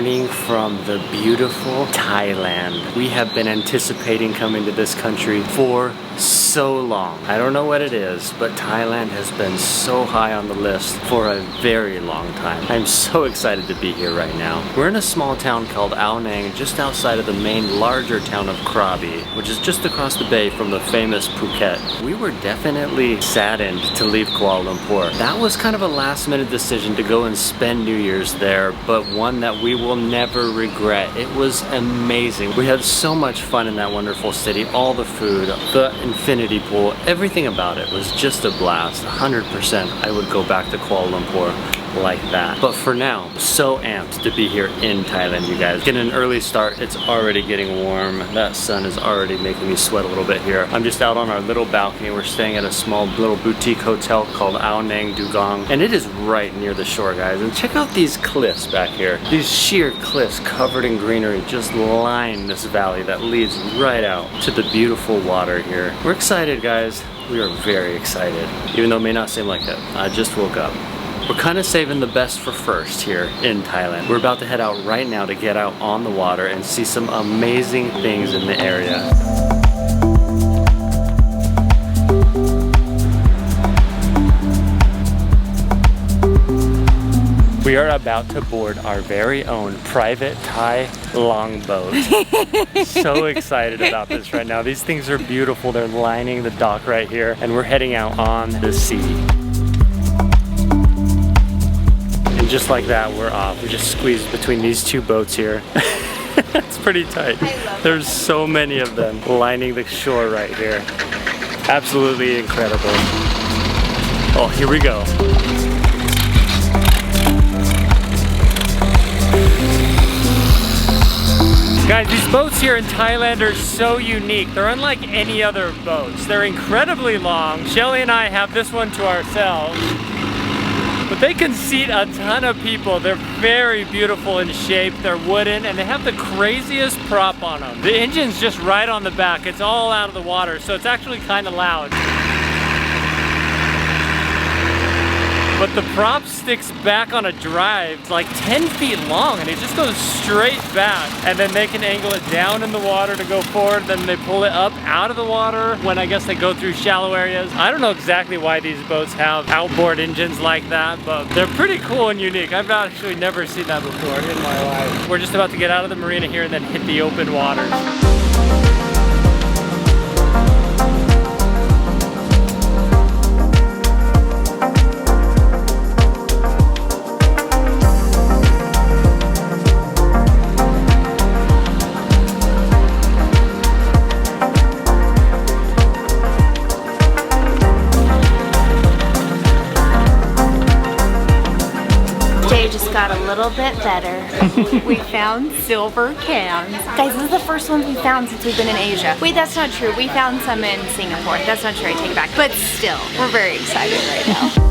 morning from the beautiful Thailand. We have been anticipating coming to this country for so long. I don't know what it is, but Thailand has been so high on the list for a very long time. I'm so excited to be here right now. We're in a small town called Ao Nang, just outside of the main larger town of Krabi, which is just across the bay from the famous Phuket. We were definitely saddened to leave Kuala Lumpur. That was kind of a last minute decision to go and spend New Year's there, but one that we will never regret. It was amazing. We had so much fun in that wonderful city. All the food, the infinity pool, everything about it was just a blast. 100% I would go back to Kuala Lumpur like that. But for now, so amped to be here in Thailand, you guys. Getting an early start, it's already getting warm. That sun is already making me sweat a little bit here. I'm just out on our little balcony. We're staying at a small little boutique hotel called Ao Nang Dugong, and it is right near the shore, guys. And check out these cliffs back here. These sheer cliffs covered in greenery just line this valley that leads right out to the beautiful water here. We're excited, guys. We are very excited, even though it may not seem like it. I just woke up. We're kind of saving the best for first here in Thailand. We're about to head out right now to get out on the water and see some amazing things in the area. We are about to board our very own private Thai longboat. So excited about this right now. These things are beautiful. They're lining the dock right here, and we're heading out on the sea. Just like that, we're off. We just squeezed between these two boats here. It's pretty tight. There's so many of them lining the shore right here. Absolutely incredible. Oh, here we go. Guys, these boats here in Thailand are so unique. They're unlike any other boats. They're incredibly long. Shelly and I have this one to ourselves. But they can seat a ton of people. They're very beautiful in shape. They're wooden, and they have the craziest prop on them. The engine's just right on the back. It's all out of the water, so it's actually kind of loud. But the prop sticks back on a drive. It's like 10 feet long, and it just goes straight back. And then they can angle it down in the water to go forward. Then they pull it up out of the water when I guess they go through shallow areas. I don't know exactly why these boats have outboard engines like that, but they're pretty cool and unique. I've actually never seen that before in my life. We're just about to get out of the marina here and then hit the open waters. Got a little bit better. We found silver cans. Guys, this is the first one we found since we've been in Asia. Wait, that's not true. We found some in Singapore. That's not true. I take it back. But still, we're very excited right now.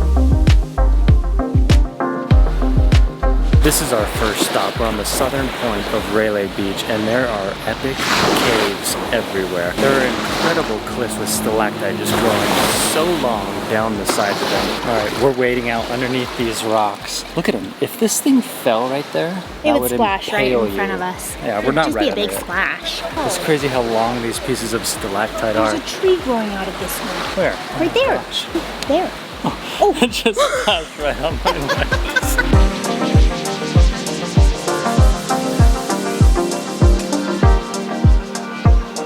This is our first stop. We're on the southern point of Reef Beach, and there are epic caves everywhere. There are incredible cliffs with stalactite just growing so long down the sides of them. All right, we're wading out underneath these rocks. Look at them. If this thing fell right there, it would splash right in front of us. Yeah, we're not right. It'd just be a big splash. It's crazy how long these pieces of stalactite are. There's a tree growing out of this one. Where? Right there. Gosh. There. Oh, it just passed right on my legs.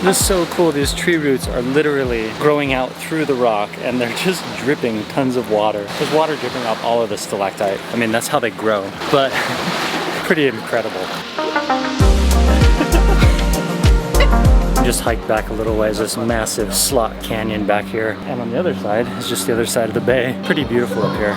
This is so cool. These tree roots are literally growing out through the rock, and they're just dripping tons of water. There's water dripping off all of the stalactite. I mean, that's how they grow, but pretty incredible. Just hiked back a little ways. This massive slot canyon back here, and on the other side is just the other side of the bay. Pretty beautiful up here.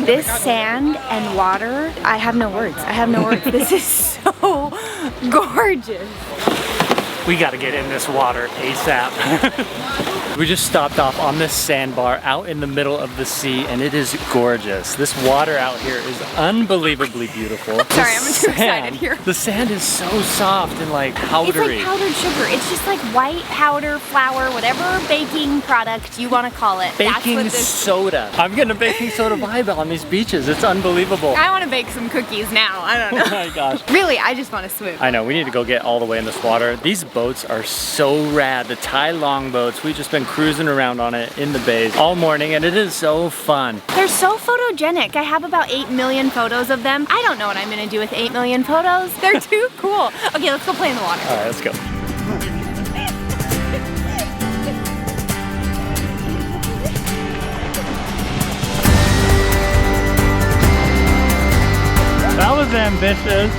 This sand and water, I have no words. I have no words. This is so gorgeous. We gotta get in this water ASAP. We just stopped off on this sandbar out in the middle of the sea, and it is gorgeous. This water out here is unbelievably beautiful. Sorry, I'm too excited here. The sand is so soft and like powdery. It's like powdered sugar. It's just like white powder, flour, whatever baking product you want to call it. Baking soda. I'm getting a baking soda vibe on these beaches. It's unbelievable. I want to bake some cookies now. I don't know. Oh my gosh. Really, I just want to swim. I know, we need to go get all the way in this water. These boats are so rad. The Thai long boats, we've just been cruising around on it in the bays all morning, and it is so fun. They're so photogenic. I have about 8 million photos of them. I don't know what I'm gonna do with 8 million photos. They're too cool. Okay, let's go play in the water. All right, let's go. That was ambitious.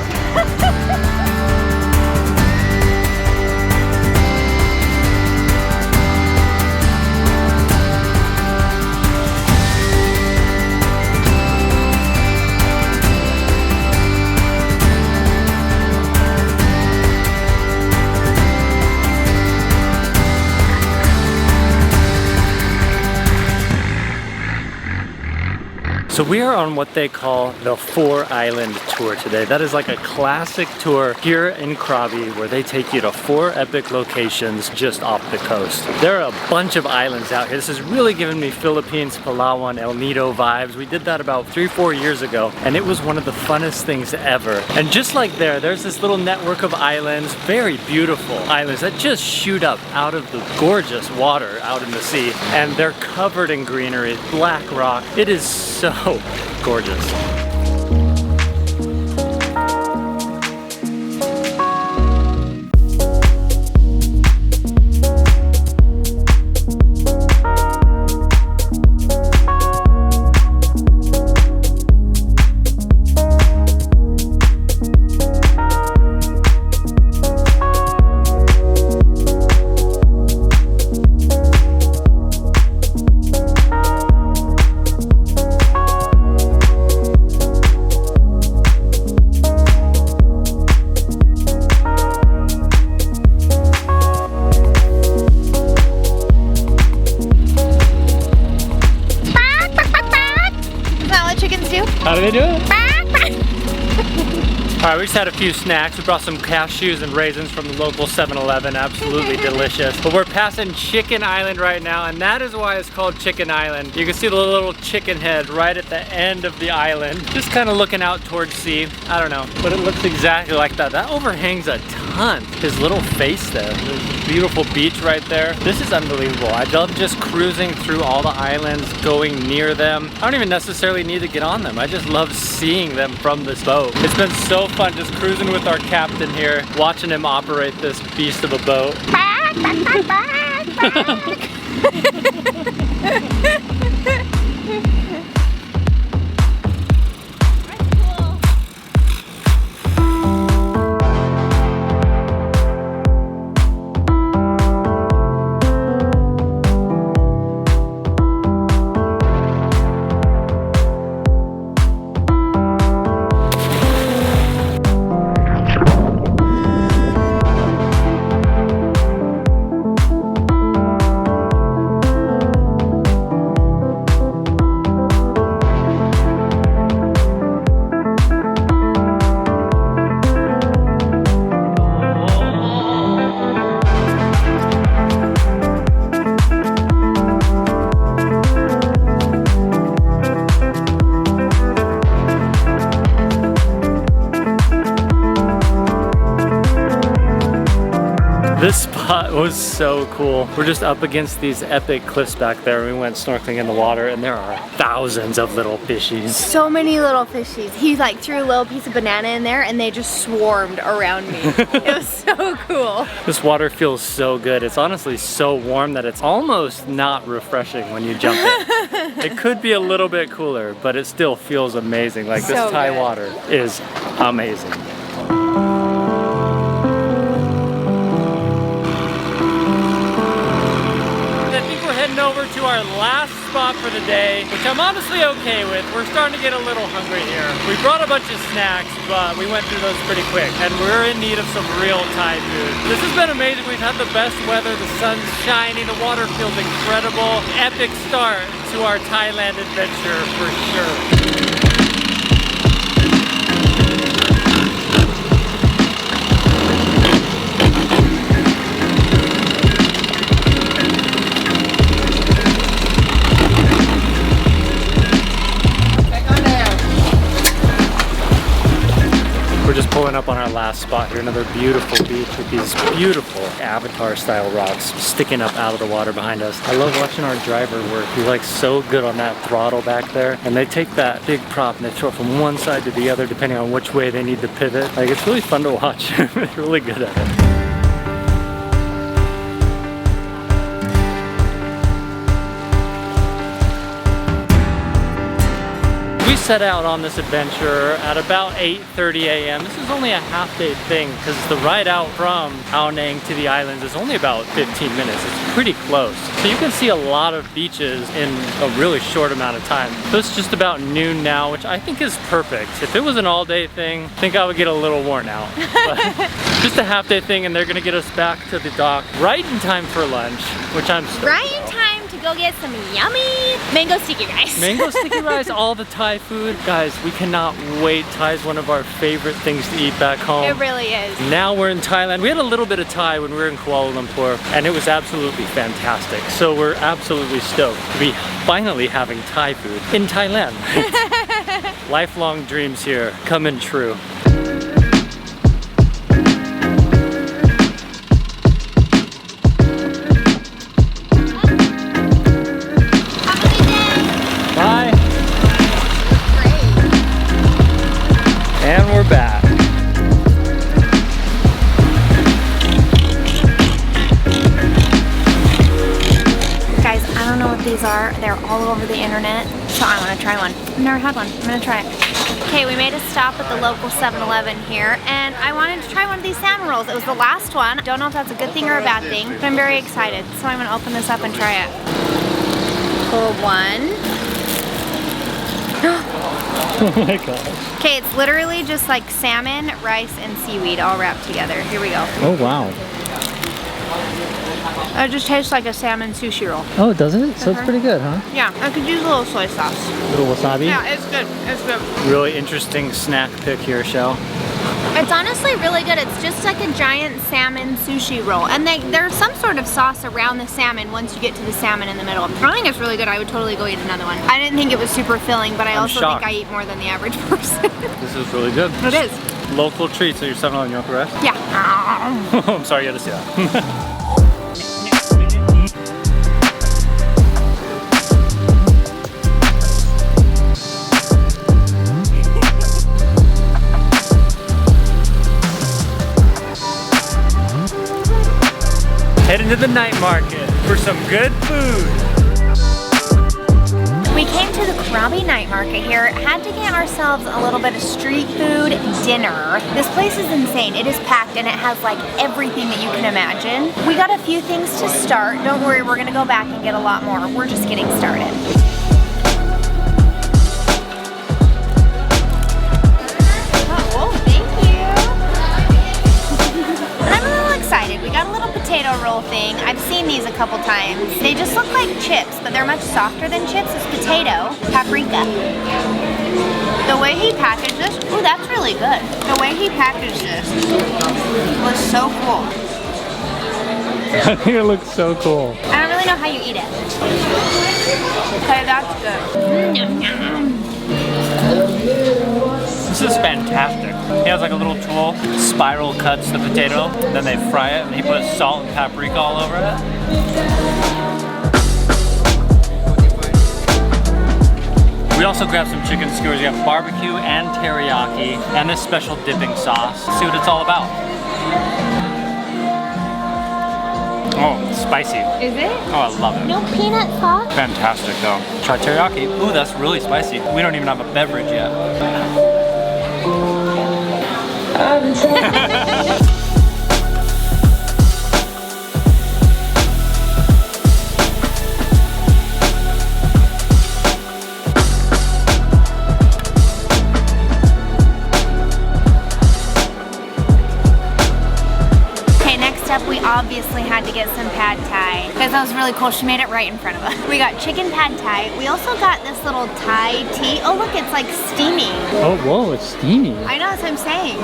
So we are on what they call the 4-island tour today. That is like a classic tour here in Krabi where they take you to 4 epic locations just off the coast. There are a bunch of islands out here. This is really giving me Philippines, Palawan, El Nido vibes. We did that about 3-4 years ago, and it was one of the funnest things ever. And just like there's this little network of islands, very beautiful islands that just shoot up out of the gorgeous water out in the sea. And they're covered in greenery, black rock. It is so gorgeous. How do they do it? Alright, we just had a few snacks. We brought some cashews and raisins from the local 7-Eleven. Absolutely delicious. But we're passing Chicken Island right now, and that is why it's called Chicken Island. You can see the little chicken head right at the end of the island. Just kind of looking out towards sea. I don't know, but it looks exactly like that. That overhangs a ton. His little face there. There's a beautiful beach right there. This is unbelievable. I love just cruising through all the islands, going near them. I don't even necessarily need to get on them. I just love seeing them from this boat. It's been so fun just cruising with our captain here, watching him operate this beast of a boat. This spot was so cool. We're just up against these epic cliffs back there. We went snorkeling in the water, and there are thousands of little fishies. So many little fishies. He like threw a little piece of banana in there and they just swarmed around me. It was so cool. This water feels so good. It's honestly so warm that it's almost not refreshing when you jump in. It could be a little bit cooler, but it still feels amazing. Like this Thai water is amazing. Over to our last spot stop for the day, which I'm honestly okay with. We're starting to get a little hungry here. We brought a bunch of snacks, but we went through those pretty quick, and we're in need of some real Thai food. This has been amazing. We've had the best weather. The sun's shining. The water feels incredible. Epic start to our Thailand adventure for sure. We're just pulling up on our last spot here, another beautiful beach with these beautiful avatar style rocks sticking up out of the water behind us. I love watching our driver work. He's like so good on that throttle back there, and they take that big prop and they throw it from one side to the other depending on which way they need to pivot. Like, it's really fun to watch. They're really good at it. We set out on this adventure at about 8:30 a.m. This is only a half-day thing because the ride out from Ao Nang to the islands is only about 15 minutes. It's pretty close. So you can see a lot of beaches in a really short amount of time. So it's just about noon now, which I think is perfect. If it was an all-day thing, I think I would get a little worn out. But just a half-day thing, and they're gonna get us back to the dock right in time for lunch, which I'm stoked Right in about. time to go get some yummy mango sticky rice. Mango sticky rice, all the Thai food. Guys, we cannot wait. Thai is one of our favorite things to eat back home. It really is. Now we're in Thailand. We had a little bit of Thai when we were in Kuala Lumpur, and it was absolutely fantastic. So we're absolutely stoked to be finally having Thai food in Thailand. Lifelong dreams here coming true. Bye. And we're back. Guys, I don't know what these are. They're all over the internet, so I want to try one. I've never had one. I'm going to try it. Okay, we made a stop at the local 7-Eleven here, and I wanted to try one of these salmon rolls. It was the last one. Don't know if that's a good thing or a bad thing, but I'm very excited. So I'm going to open this up and try it. Pull one. Oh my gosh. Okay, it's literally just like salmon, rice, and seaweed all wrapped together. Here we go. Oh wow. It just tastes like a salmon sushi roll. Oh, does it? So it's pretty good, huh? Yeah, I could use a little soy sauce. Little wasabi? Yeah, it's good. It's good. Really interesting snack pick here, Shell. It's honestly really good. It's just like a giant salmon sushi roll. And there's some sort of sauce around the salmon once you get to the salmon in the middle. I think it's really good. I would totally go eat another one. I didn't think it was super filling, but I also shocked. think I eat more than the average person. This is really good. It is. Local treats at your 7-Eleven, you want the rest? Yeah. I'm sorry you had to see that. Heading to the night market for some good food. We came to the Krabi night market here. Had to get ourselves a little bit of street food dinner. This place is insane. It is packed and it has like everything that you can imagine. We got a few things to start. Don't worry, we're gonna go back and get a lot more. We're just getting started. We got a little potato roll thing. I've seen these a couple times. They just look like chips, but they're much softer than chips. It's potato, paprika. The way he packaged this, ooh, that's really good. The way he packaged this was so cool. I think it looks so cool. I don't really know how you eat it. Okay, that's good. This is fantastic. He has like a little tool, spiral cuts the potato, then they fry it, and he puts salt and paprika all over it. We also grabbed some chicken skewers. You have barbecue and teriyaki, and this special dipping sauce. See what it's all about. Oh, it's spicy. Is it? Oh, I love it. No peanut sauce? Fantastic though. Try teriyaki. Ooh, that's really spicy. We don't even have a beverage yet. obviously had to get some pad thai because that was really cool. She made it right in front of us. We got chicken pad thai. We also got this little Thai tea. Oh look, it's like steaming. Oh, whoa, it's steamy. I know, that's what I'm saying.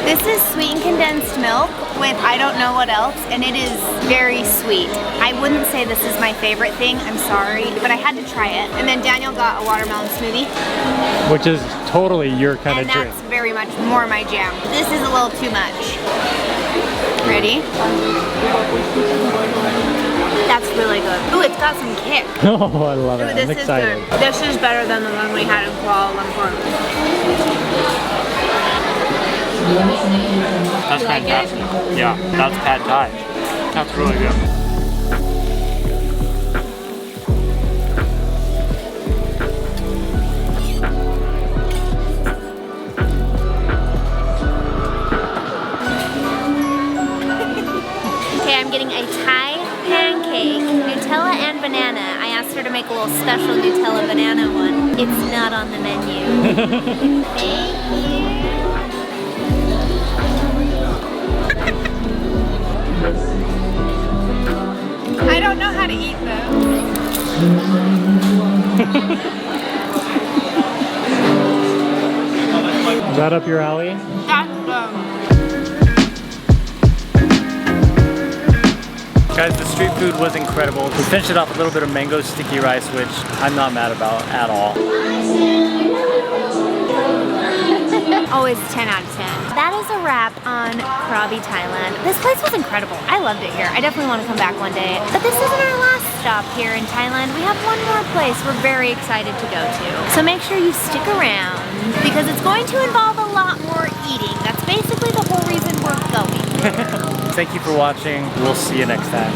This is sweetened condensed milk with I don't know what else, and it is very sweet. I wouldn't say this is my favorite thing, I'm sorry, but I had to try it. And then Daniel got a watermelon smoothie. Which is totally your kind of drink. And that's very much more my jam. This is a little too much. Ready? That's really good. Ooh, it's got some kick. Oh, I love it. Ooh, this I'm excited. is good. This is better than the one we had in Kuala Lumpur. That's fantastic. Yeah, that's pad thai. That's really good. Okay, I'm getting a Thai pancake, Nutella and banana. I asked her to make a little special Nutella banana one. It's not on the menu. Thank you. I don't know how to eat those. Is that up your alley? That's Guys, the street food was incredible. We finished it off with a little bit of mango sticky rice, which I'm not mad about at all. Always 10 out of 10. That is a wrap on Krabi, Thailand. This place was incredible. I loved it here. I definitely want to come back one day. But this isn't our last stop here in Thailand. We have one more place we're very excited to go to. So make sure you stick around because it's going to involve a lot more eating. That's basically the whole reason we're going. Thank you for watching. We'll see you next time.